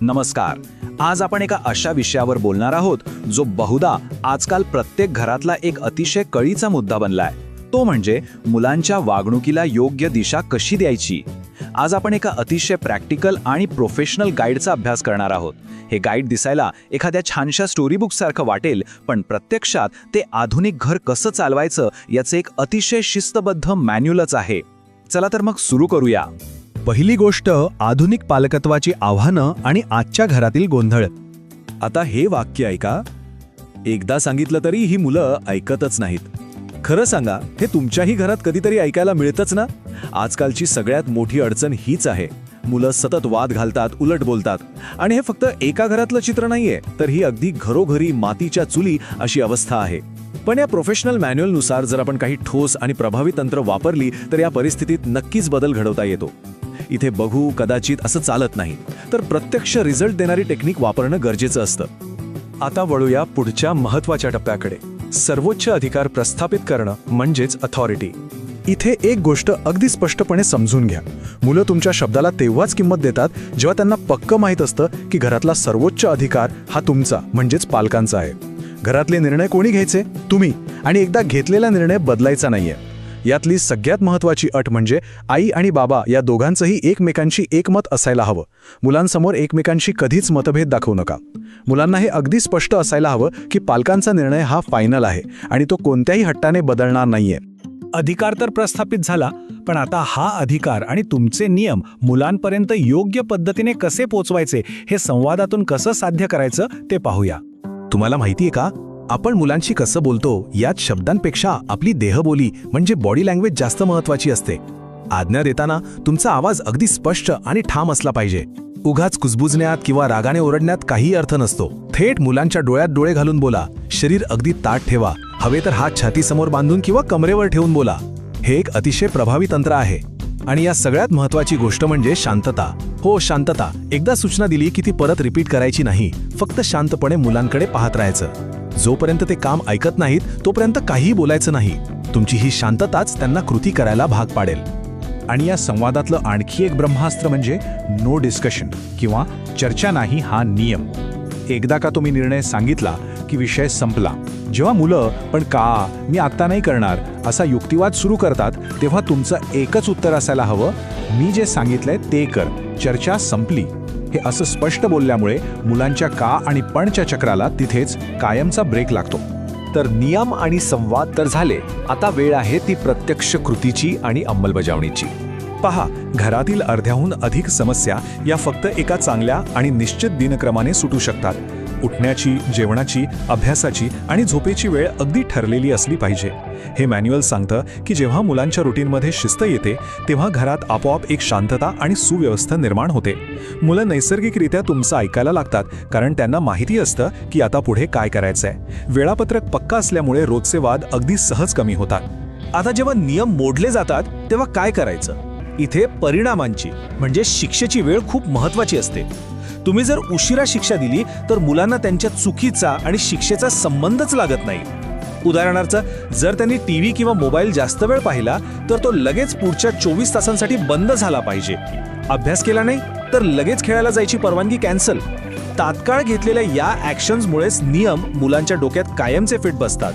नमस्कार. आज आपण एका अशा विषयावर बोलणार आहोत जो बहुधा आजकाल प्रत्येक घरातला एक अतिशय कळीचा मुद्दा बनलाय. तो म्हणजे मुलांच्या वागणुकीला योग्य दिशा कशी द्यायची. आज आपण एका अतिशय प्रॅक्टिकल आणि प्रोफेशनल गाईडचा अभ्यास करणार आहोत. हे गाईड दिसायला एखाद्या छानशा स्टोरी बुक सारखं वाटेल, पण प्रत्यक्षात ते आधुनिक घर कसं चालवायचं याचं एक अतिशय शिस्तबद्ध मॅन्युअलच आहे. चला तर मग सुरू करूया. पहिली गोष्ट, आधुनिक पालकत्वाची आव्हानं आणि आजच्या घरातील गोंधळ. आता हे वाक्य ऐका. एकदा सांगितलं तरी ही मुलं ऐकतच नाहीत. खरं सांगा, हे तुमच्याही घरात कधीतरी ऐकायला मिळतच ना? आजकालची सगळ्यात मोठी अडचण हीच आहे. मुलं सतत वाद घालतात, उलट बोलतात. आणि हे फक्त एका घरातलं चित्र नाहीये, तर ही अगदी घरोघरी मातीच्या चुली अशी अवस्था आहे. पण या प्रोफेशनल मॅन्युअलनुसार जर आपण काही ठोस आणि प्रभावी तंत्र वापरली तर या परिस्थितीत नक्कीच बदल घडवता येतो. इथे बघू कदाचित असं चालत नाही, तर प्रत्यक्ष रिझल्ट देणारी टेक्निक वापरणं गरजेचं असतं. आता वळूया पुढच्या महत्त्वाच्या टप्प्याकडे, सर्वोच्च अधिकार प्रस्थापित करणं म्हणजेच अथॉरिटी. इथे एक गोष्ट अगदी स्पष्टपणे समजून घ्या. मुलं तुमच्या शब्दाला तेव्हाच किंमत देतात जेव्हा त्यांना पक्क माहीत असतं की घरातला सर्वोच्च अधिकार हा तुमचा म्हणजेच पालकांचा आहे. घरातले निर्णय कोणी घ्यायचे? तुम्ही. आणि एकदा घेतलेला निर्णय बदलायचा नाहीये. यातली सगळ्यात महत्त्वाची अट म्हणजे आई आणि बाबा या दोघांचंही एकमेकांशी एकमत असायला हवं. मुलांसमोर एकमेकांशी कधीच मतभेद दाखवू नका. मुलांना हे अगदी स्पष्ट असायला हवं की पालकांचा निर्णय हा फायनल आहे आणि तो कोणत्याही हट्टाने बदलणार नाहीये. अधिकार तर प्रस्थापित झाला, पण आता हा अधिकार आणि तुमचे नियम मुलांपर्यंत योग्य पद्धतीने कसे पोचवायचे, हे संवादातून कसं साध्य करायचं ते पाहूया. तुम्हाला माहितीये का, आपण मुलांशी कसं बोलतो यात शब्दांपेक्षा आपली देहबोली म्हणजे बॉडी लँग्वेज जास्त महत्त्वाची असते. आज्ञा देताना तुमचा आवाज अगदी स्पष्ट आणि ठाम असला पाहिजे. उगाच कुजबुजण्यात किंवा रागाने ओरडण्यात काही अर्थ नसतो. थेट मुलांच्या डोळ्यात डोळे घालून बोला. शरीर अगदी ताठ ठेवा. हवे तर हात छातीसमोर बांधून किंवा कमरेवर ठेवून बोला. हे एक अतिशय प्रभावी तंत्र आहे. आणि या सगळ्यात महत्त्वाची गोष्ट म्हणजे शांतता. हो, शांतता. एकदा सूचना दिली की ती परत रिपीट करायची नाही. फक्त शांतपणे मुलांकडे पाहत राहायचं. जोपर्यंत ते काम ऐकत नाहीत तोपर्यंत काहीही बोलायचं नाही. तुमची ही शांतताच त्यांना कृती करायला भाग पाडेल. आणि या संवादातलं आणखी एक ब्रह्मास्त्र म्हणजे नो डिस्कशन किंवा चर्चा नाही हा नियम. एकदा का तुम्ही निर्णय सांगितला की विषय संपला. जेव्हा मुलं पण का, मी आत्ता नाही करणार असा युक्तिवाद सुरू करतात, तेव्हा तुमचं एकच उत्तर असायला हवं, मी जे सांगितलंय ते कर, चर्चा संपली. हे असं स्पष्ट बोलल्यामुळे मुलांच्या का आणि पणच्या चक्राला तिथेच कायमचा ब्रेक लागतो. तर नियम आणि संवाद तर झाले. आता वेळ आहे ती प्रत्यक्ष कृतीची आणि अंमलबजावणीची. पहा, घरातील अर्ध्याहून अधिक समस्या या फक्त एका चांगल्या आणि निश्चित दिनक्रमाने सुटू शकतात. उठण्याची, जेवणाची, अभ्यासाची आणि झोपेची वेळ अगदी ठरलेली असली पाहिजे. हे मॅन्युअल सांगतं की जेव्हा मुलांच्या रुटीनमध्ये शिस्त येते तेव्हा घरात आपोआप एक शांतता आणि सुव्यवस्था निर्माण होते. मुलं नैसर्गिकरित्या तुमचं ऐकायला लागतात, कारण त्यांना माहिती असतं की आता पुढे काय करायचंय. वेळापत्रक पक्का असल्यामुळे रोजचे वाद अगदी सहज कमी होतात. आता जेव्हा नियम मोडले जातात तेव्हा काय करायचं? इथे परिणामांची म्हणजे शिक्षेची वेळ खूप महत्त्वाची असते. तुम्ही जर उशिरा शिक्षा दिली तर मुलांना त्यांच्या चुकीचा आणि शिक्षेचा संबंधच लागत नाही. उदाहरणार्थ, जर त्यांनी टीव्ही किंवा मोबाईल जास्त वेळ पाहिला तर तो लगेच पुढच्या 24 तासांसाठी बंद झाला पाहिजे. अभ्यास केला नाही तर लगेच खेळायला जायची परवानगी कॅन्सल. तात्काळ घेतलेल्या या ॲक्शन्समुळेच नियम मुलांच्या डोक्यात कायमचे फिट बसतात.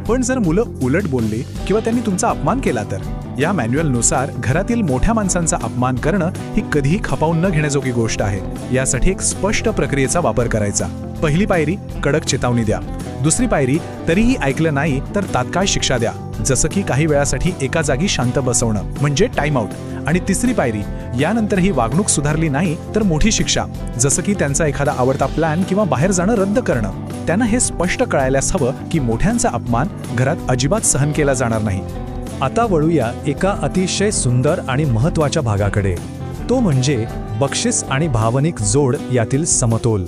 पण जर मुलं उलट बोलली किंवा त्यांनी तुमचा अपमान केला तर या मॅन्युअलनुसार घरातील मोठ्या माणसांचा अपमान करणं ही कधीही खपावून न घेण्याजोगी गोष्ट आहे. यासाठी एक स्पष्ट प्रक्रियेचा वापर करायचा. पहिली पायरी, कडक चेतावणी द्या. दुसरी पायरी, तरीही ऐकलं नाही तर तात्काळ शिक्षा द्या, जसं की काही वेळासाठी एका जागी शांत बसवणं म्हणजे टाइम आउट. आणि तिसरी पायरी, यानंतर ही वागणूक सुधारली नाही तर मोठी शिक्षा, जसं की त्यांचा एखादा आवडता प्लॅन किंवा बाहेर जाणं रद्द करणं. त्यांना हे स्पष्ट कळायलाच हवं की मोठ्यांचा अपमान घरात अजिबात सहन केला जाणार नाही. आता वळूया एका अतिशय सुंदर आणि महत्त्वाच्या भागाकडे, तो म्हणजे बक्षीस आणि भावनिक जोड यातील समतोल.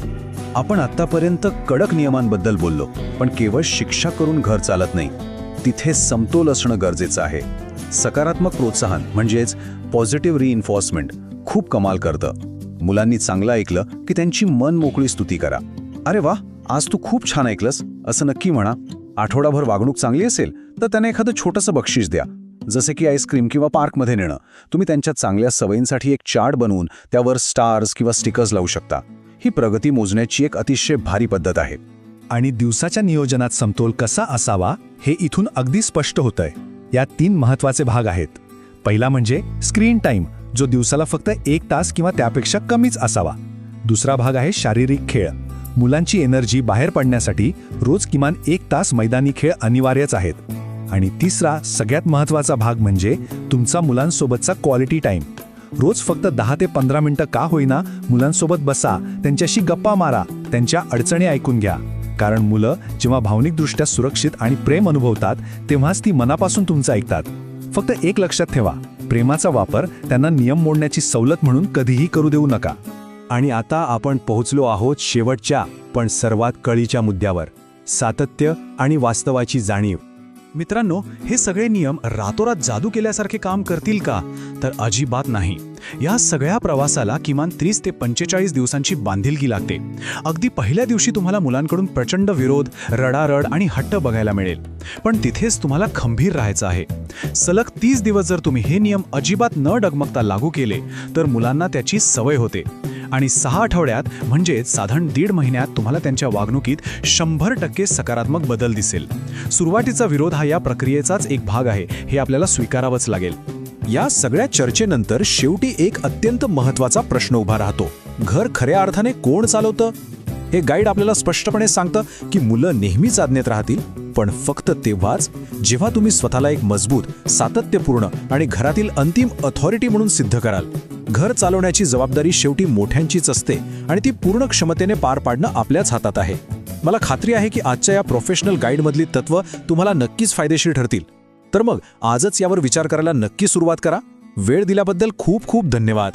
आपण आत्तापर्यंत कडक नियमांबद्दल बोललो, पण केवळ शिक्षा करून घर चालत नाही. तिथे समतोल असणं गरजेचं आहे. सकारात्मक प्रोत्साहन म्हणजेच पॉझिटिव्ह रिइन्फोर्समेंट खूप कमाल करतं. मुलांनी चांगलं ऐकलं की त्यांची मन मोकळी स्तुती करा. अरे वा, आज तू खूप छान ऐकलंस असं नक्की म्हणा. आठवडाभर वागणूक चांगली असेल तर त्यांना एखादं छोटंसं बक्षीस द्या. जसे की आईस्क्रीम किंवा पार्कमध्ये नेणं. तुम्ही त्यांच्या चांगल्या सवयींसाठी एक चार्ट बनवून त्यावर स्टार्स किंवा स्टिकर्स लावू शकता. ही प्रगती मोजण्याची एक अतिशय भारी पद्धत आहे. आणि दिवसाच्या नियोजनात समतोल कसा असावा हे इथून अगदी स्पष्ट होतंय. यात 3 महत्त्वाचे भाग आहेत. पहिला म्हणजे स्क्रीन टाईम, जो दिवसाला फक्त 1 तास किंवा त्यापेक्षा कमीच असावा. दुसरा भाग आहे शारीरिक खेळ. मुलांची एनर्जी बाहेर पडण्यासाठी रोज किमान 1 तास मैदानी खेळ अनिवार्यच आहेत. आणि तिसरा सगळ्यात महत्त्वाचा भाग म्हणजे तुमचा मुलांसोबतचा क्वालिटी टाईम. रोज फक्त 10 ते 15 मिनिटं का होईना मुलांसोबत बसा, त्यांच्याशी गप्पा मारा, त्यांच्या अडचणी ऐकून घ्या. कारण मुलं जेव्हा भावनिकदृष्ट्या सुरक्षित आणि प्रेम अनुभवतात तेव्हाच ती मनापासून तुमचं ऐकतात. फक्त एक लक्षात ठेवा, प्रेमाचा वापर त्यांना नियम मोडण्याची सवलत म्हणून कधीही करू देऊ नका. आणि आता आपण पोहोचलो आहोत शेवटच्या पण सर्वात कळीच्या मुद्द्यावर, सातत्य आणि वास्तवाची जाणीव. मित्रांनो, हे सगळे नियम रातोरात जादू केल्यासारखे काम करतील का? तर अजिबात नाही. या सगळ्या प्रवासाला किमान 30 ते 45 दिवसांची बांधिलकी लागते. अगदी पहिल्या दिवशी तुम्हाला मुलांकडून प्रचंड विरोध, रडारड आणि हट्ट बघायला मिळेल. पण तिथेच तुम्हाला खंबीर राहायचं आहे. सलग 30 दिवस जर तुम्ही हे नियम अजिबात न डगमगता लागू केले तर मुलांना त्याची सवय होते. आणि 6 आठवड्यात म्हणजेच साधारण 1.5 महिन्यात तुम्हाला त्यांच्या वागणुकीत 100% सकारात्मक बदल दिसेल. सुरुवातीचा विरोध हा या प्रक्रियेचाच एक भाग आहे, हे आपल्याला स्वीकारावंच लागेल. या सगळ्या चर्चेनंतर शेवटी एक अत्यंत महत्त्वाचा प्रश्न उभा राहतो. घर खऱ्या अर्थाने कोण चालवतं? हे गाईड आपल्याला स्पष्टपणे सांगतं की मुलं नेहमीच आज्ञेत राहतील, पण फक्त तेव्हाच जेव्हा तुम्ही स्वतःला एक मजबूत, सातत्यपूर्ण आणि घरातील अंतिम अथॉरिटी म्हणून सिद्ध कराल. घर चालवण्याची जबाबदारी शेवटी मोठ्यांचीच असते आणि ती पूर्ण क्षमतेने पार पाडणं आपल्याच हातात आहे. मला खात्री आहे की आजच्या या प्रोफेशनल गाईडमधली तत्त्व तुम्हाला नक्कीच फायदेशीर ठरतील. तर मग आजच यावर विचार करायला नक्की सुरुवात करा. वेळ दिल्याबद्दल खूप खूप धन्यवाद.